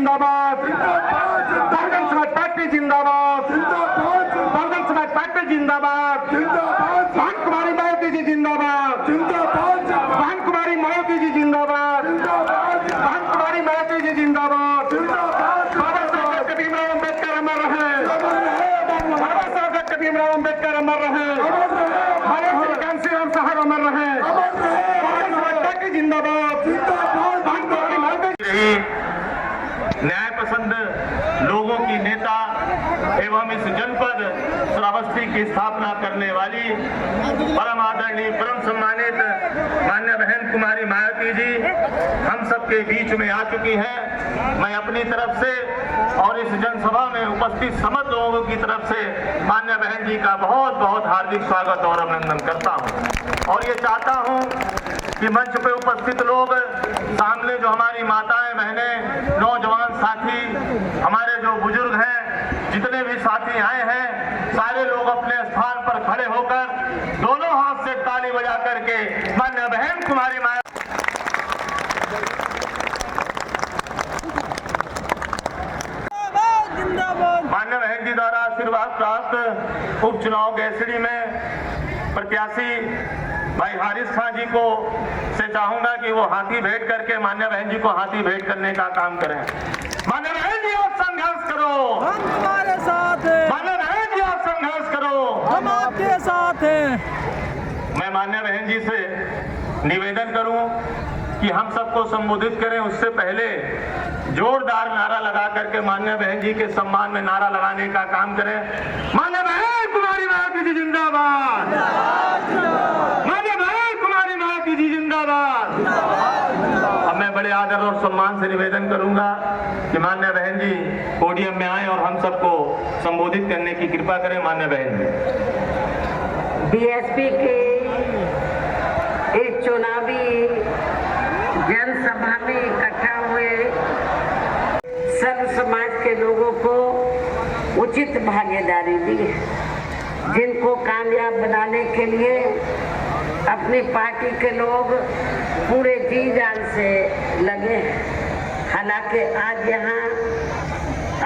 जिंदाबाद, बहुजन समाज पार्टी जिंदाबाद, बहुजन समाज पार्टी जिंदाबाद, बहन कुमारी मायावती जी जिंदाबाद, बहन कुमारी मायावती जी जिंदाबाद, बहन कुमारी मायावती जी जिंदाबाद। बाबा साहब डॉक्टर भीमराव अम्बेडकर अमर रहे, बाबा साहब डॉक्टर भीमराव अम्बेडकर अमर रहे, महाराज श्री कांशीराम साहब अमर रहे, बहुजन समाज पार्टी जिंदाबाद, बहन कुमारी मायावती जी। न्याय पसंद लोगों की नेता एवं इस जनपद श्रावस्ती की स्थापना करने वाली परम आदरणीय परम सम्मानित मान्य बहन कुमारी मायावती जी हम सबके बीच में आ चुकी हैं। मैं अपनी तरफ से और इस जनसभा में उपस्थित समस्त लोगों की तरफ से मान्य बहन जी का बहुत बहुत हार्दिक स्वागत और अभिनंदन करता हूं और ये चाहता हूं कि मंच पे उपस्थित लोग, सामने जो हमारी माताएं, बहनें, नौजवान साथी, हमारे जो बुजुर्ग हैं, जितने भी साथी आए हैं, सारे लोग अपने स्थान पर खड़े होकर दोनों हाथ से ताली बजा करके मान्य बहन कुमारी मान्य बहन जी द्वारा आशीर्वाद प्राप्त उपचुनाव गैसड़ी में प्रत्याशी भाई हारिस खान जी को से चाहूंगा कि वो हाथी भेंट करके मान्य बहन जी को हाथी भेंट करने का काम करें। मान्य बहन जी आप संघर्ष करो, हम तुम्हारे साथ हैं। मान्य बहन जी आप संघर्ष करो, हम आपके साथ हैं। मैं मान्य बहन जी से निवेदन करूं कि हम सबको संबोधित करें, उससे पहले जोरदार नारा लगा करके मान्य बहन जी के सम्मान में नारा लगाने का काम करें। मान्य बहन कुमारी मायावती जी जिंदाबाद, मान्य बहन कुमारी मायावती जी जिंदाबाद। अब मैं बड़े आदर और सम्मान से निवेदन करूंगा कि मान्य बहन जी पोडियम में आए और हम सबको संबोधित करने की कृपा करें। मान्य बहन जी बीएसपी के इस चुनावी जनसभा में इकट्ठा हुए सर्व समाज के लोगों को उचित भागीदारी दी, जिनको कामयाब बनाने के लिए अपनी पार्टी के लोग पूरे जी जान से लगे हैं। हालांकि आज यहाँ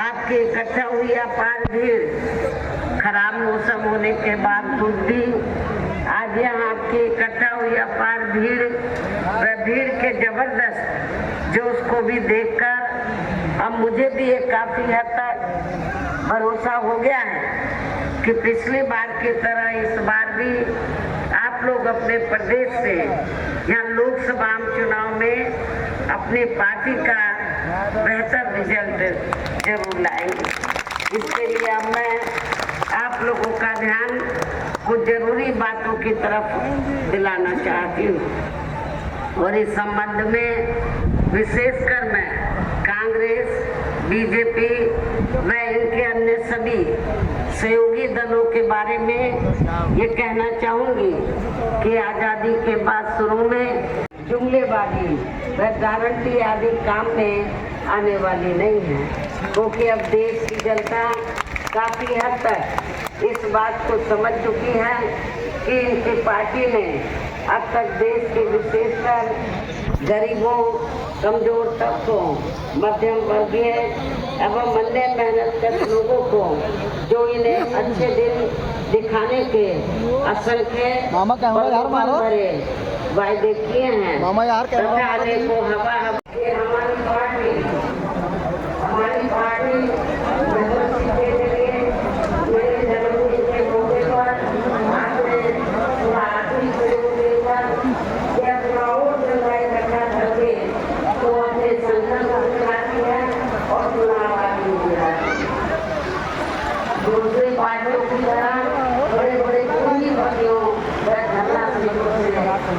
आपकी इकट्ठा हुई अपार भीड़, खराब मौसम होने के बावजूद भी आज यहाँ आपकी इकट्ठा हुई अपार भीड़ व भीड़ के जबरदस्त जोश को भी देखकर अब मुझे भी एक काफी हद तक भरोसा हो गया है कि पिछली बार की तरह इस बार भी आप लोग अपने प्रदेश से यहाँ लोकसभा चुनाव में अपनी पार्टी का बेहतर रिजल्ट जरूर लाएंगे। इसके लिए अब मैं आप लोगों का ध्यान कुछ जरूरी बातों की तरफ दिलाना चाहती हूँ और इस संबंध में विशेषकर मैं कांग्रेस, बीजेपी व इनके अन्य सभी सहयोगी दलों के बारे में ये कहना चाहूंगी कि आज़ादी के बाद शुरू में जुमलेबाजी व गारंटी आदि काम में आने वाली नहीं है, क्योंकि अब देश की जनता काफी हद तक इस बात को समझ चुकी है कि इनकी पार्टी ने अब तक देश के विशेषकर गरीबों, कमजोर तबकों, मध्यम वर्गीय एवं अन्य मेहनतकश लोगों को जो इन्हें अच्छे दिन दिखाने के असंख्य भरे वायदे किए हैं तथा को हवा हमारी पार्टी दूसरी पार्टियों की तरह बड़े बड़े पूंजीपतियों व धनराशियों से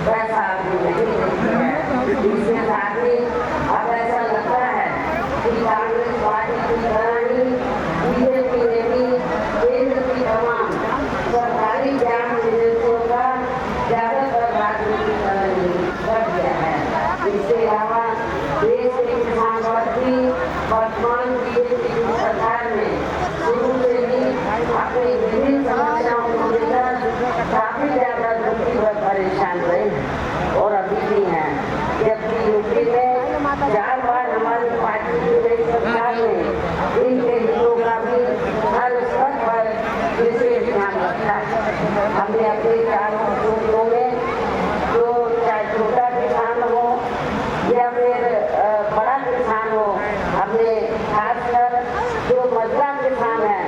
पैसा इसके साथ ही अब ऐसा लगता है कि कांग्रेस पार्टी की तरह ही बीजेपी ने भी केंद्र की तमाम सरकारी ज्ञान निवेशों का ज्यादातर राजनीतिक कर दिया है। इसके अलावा देश के किसान वर्ग वर्तमान बीजेपी की सरकार में शुरू से ही अपनी विभिन्न समस्याओं को लेकर काफी ज्यादा दुखी व परेशान रहे हैं और अभी भी हैं। जबकि यूपी में 4 बार हमारी पार्टी की गई सरकार ने इनके हितों का भी हर स्तर पर विशेष ध्यान रखा है। हमने अपने चारों सूत्रों में जो चाहे छोटा किसान हो या फिर बड़ा किसान हो, हमने खासकर जो मझला किसान है,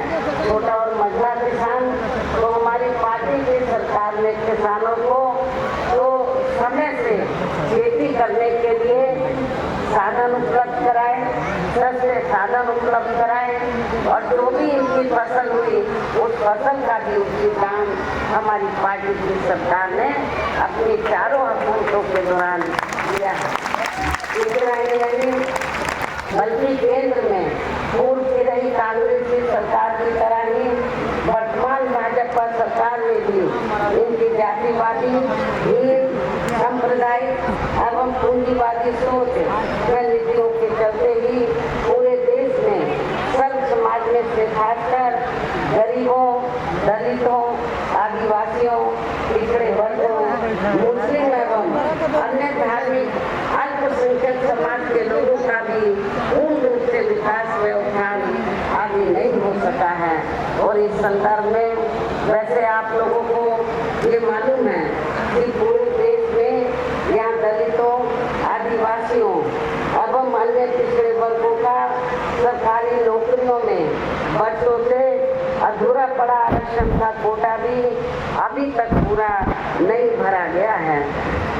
छोटा और मझला किसान, तो हमारी पार्टी की सरकार ने किसानों को तो समय से खेती करने के लिए साधन उपलब्ध कराए, सस्ते साधन उपलब्ध कराए और जो भी इनकी फसल हुई उस फसल का भी उचित दाम हमारी पार्टी की सरकार ने अपनी चारों हुकूमतों के दौरान दिया है। इतना ही नहीं, बल्कि केंद्र में पूर्व की रही कांग्रेस की सरकार की तरह ही वर्तमान भाजपा सरकार में भी इनकी जातिवादी, सांप्रदायिक एवं पूंजीवादी सोच व नीतियों के चलते ही पूरे देश में सर्व समाज में से खासकर गरीबों, दलितों, आदिवासियों, पिछड़े वर्गों, मुस्लिम एवं अन्य धार्मिक अल्पसंख्यक समाज के लोगों का भी पूर्ण रूप से विकास व उत्थान आगे नहीं हो सका है। और इस संदर्भ में वैसे आप लोगों को ये मालूम है कि पूरे देश में यहाँ दलितों, आदिवासियों एवं अन्य पिछड़े वर्गों का सरकारी नौकरियों में बच्चों से अधूरा पड़ा आरक्षण का कोटा भी अभी तक पूरा नहीं भरा गया है।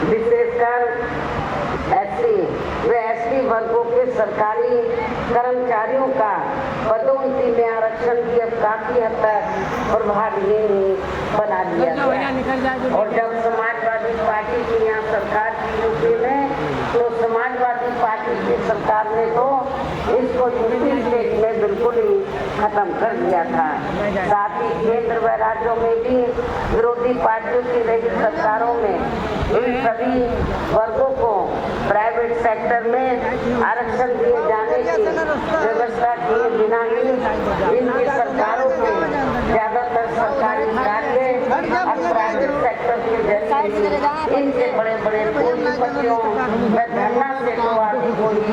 विशेषकर एससी व एसटी वर्गों के सरकारी कर्मचारियों का पदोन्नति में आरक्षण की अब काफी हद तक प्रभावी बना दिया गया। और जब समाजवादी पार्टी की यहाँ सरकार की यूपी में, तो समाजवादी पार्टी की सरकार ने तो इसको यूपी स्टेट में बिल्कुल ही खत्म कर दिया था। साथ ही केंद्र व राज्यों में भी विरोधी पार्टियों की रही सरकारों में इन सभी वर्गों को प्राइवेट सेक्टर में आरक्षण दिए जाने की व्यवस्था किए बिना ही इनकी सरकारों के ज्यादातर सरकारी कार्य अब प्राइवेट सेक्टर के जरिए इनके बड़े बड़े पूंजीपतियों व धरना से तो आदि को ही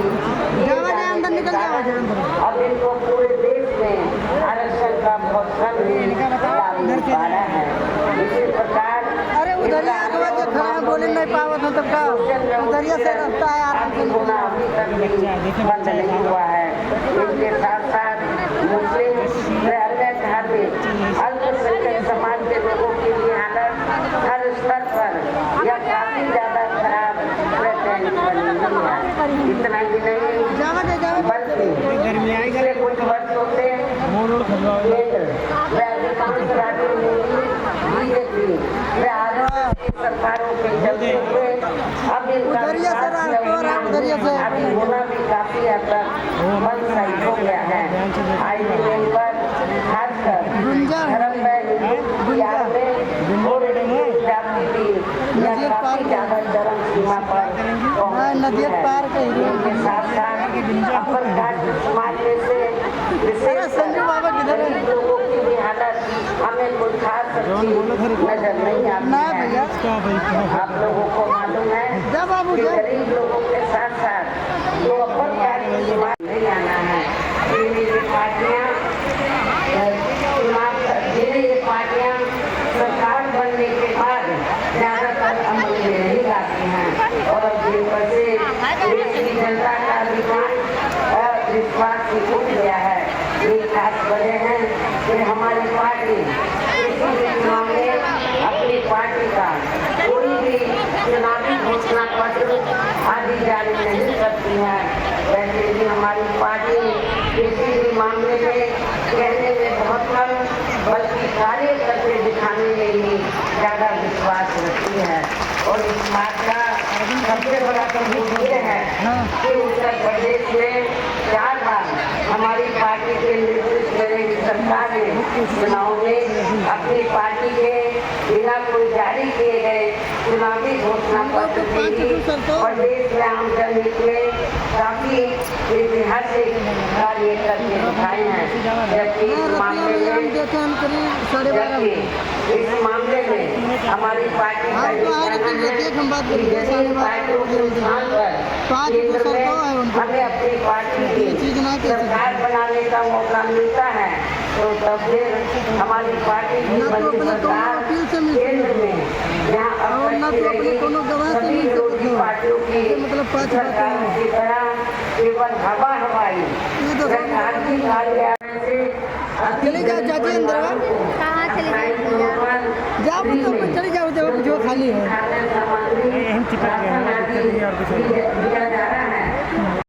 अब इनको पूरे देश में आरक्षण का बहुत कम ही लाभ मिल पा रहा है। इसी प्रकार बोले नहीं पावत हो तब का उधरिया से रास्ता है आराम होना अभी तक नहीं बंद नहीं हुआ है। इनके साथ साथ मुस्लिम व अन्य धार्मिक अल्पसंख्यक समाज के लोगों की भी हालत हर स्तर पर यह काफी ज्यादा खराब व दैनिक बनी हुई है। इतना ही नहीं बल्कि पिछले कुछ वर्षों से केंद्र व अधिकांश राज्यों में बीजेपी व आरएसएस सरकारों के चलते हुए अब इनका अभी होना भी काफी हद तक बंद साइड हो गया है। आज इन पर खासकर धर्म व याद में और जाति भी काफी ज्यादा चरम सीमा पर इनके साथ साथ अपर कास्ट समाज में से विशेष लोगों की भी हालत हमें कुछ खास अच्छी नजर नहीं आती है। आप लोगों को मालूम है कि गरीब लोगों के साथ साथ जो अपर कास्ट समाज नहीं आना है, जिन्हें ये पार्टियां सरकार बनने के बाद ज्यादातर अमल में नहीं लाती हैं और जिन पर से देश की जनता का विश्वास उठ गया है। ये खास वजह है कि हमारी पार्टी किसी भी चुनाव में अपनी पार्टी का कोई भी चुनावी घोषणा पत्र आदि जारी नहीं करती है। वैसे भी हमारी पार्टी किसी भी मामले में कहने में बहुत कम बल्कि कार्य करके दिखाने में ही ज्यादा विश्वास रखती है। और इस बात का सबसे बड़ा सबूत ये है कि उत्तर प्रदेश में 4 बार हमारी पार्टी के नेतृत्व में सरकार ने चुनाव में अपनी पार्टी के बिना कोई जारी किए गए चुनावी घोषणा पत्र दी और देश में आम जनहित में काफी ऐतिहासिक कार्य करके दिखाए हैं। जबकि इस मामले में देखे हम करीब 12:30 इस मामले में हमारी पार्टी का ये कहना है कि यदि पार्टियों के स्थान पर केंद्र में हमें अपनी पार्टी की सरकार बनाने का मौका मिलता है तो तब फिर हमारी पार्टी की बनी सरकार केंद्र में जहाँ अब तक रही सभी विरोधी पार्टियों की सरकार की तरह केवल हवा हवाई सरकार की कार्यालय से चले जाओ चाची अंदर कहाँ चले जाएंगे? जाओ तो चले जाओ जो खाली है दिया जा रहा है।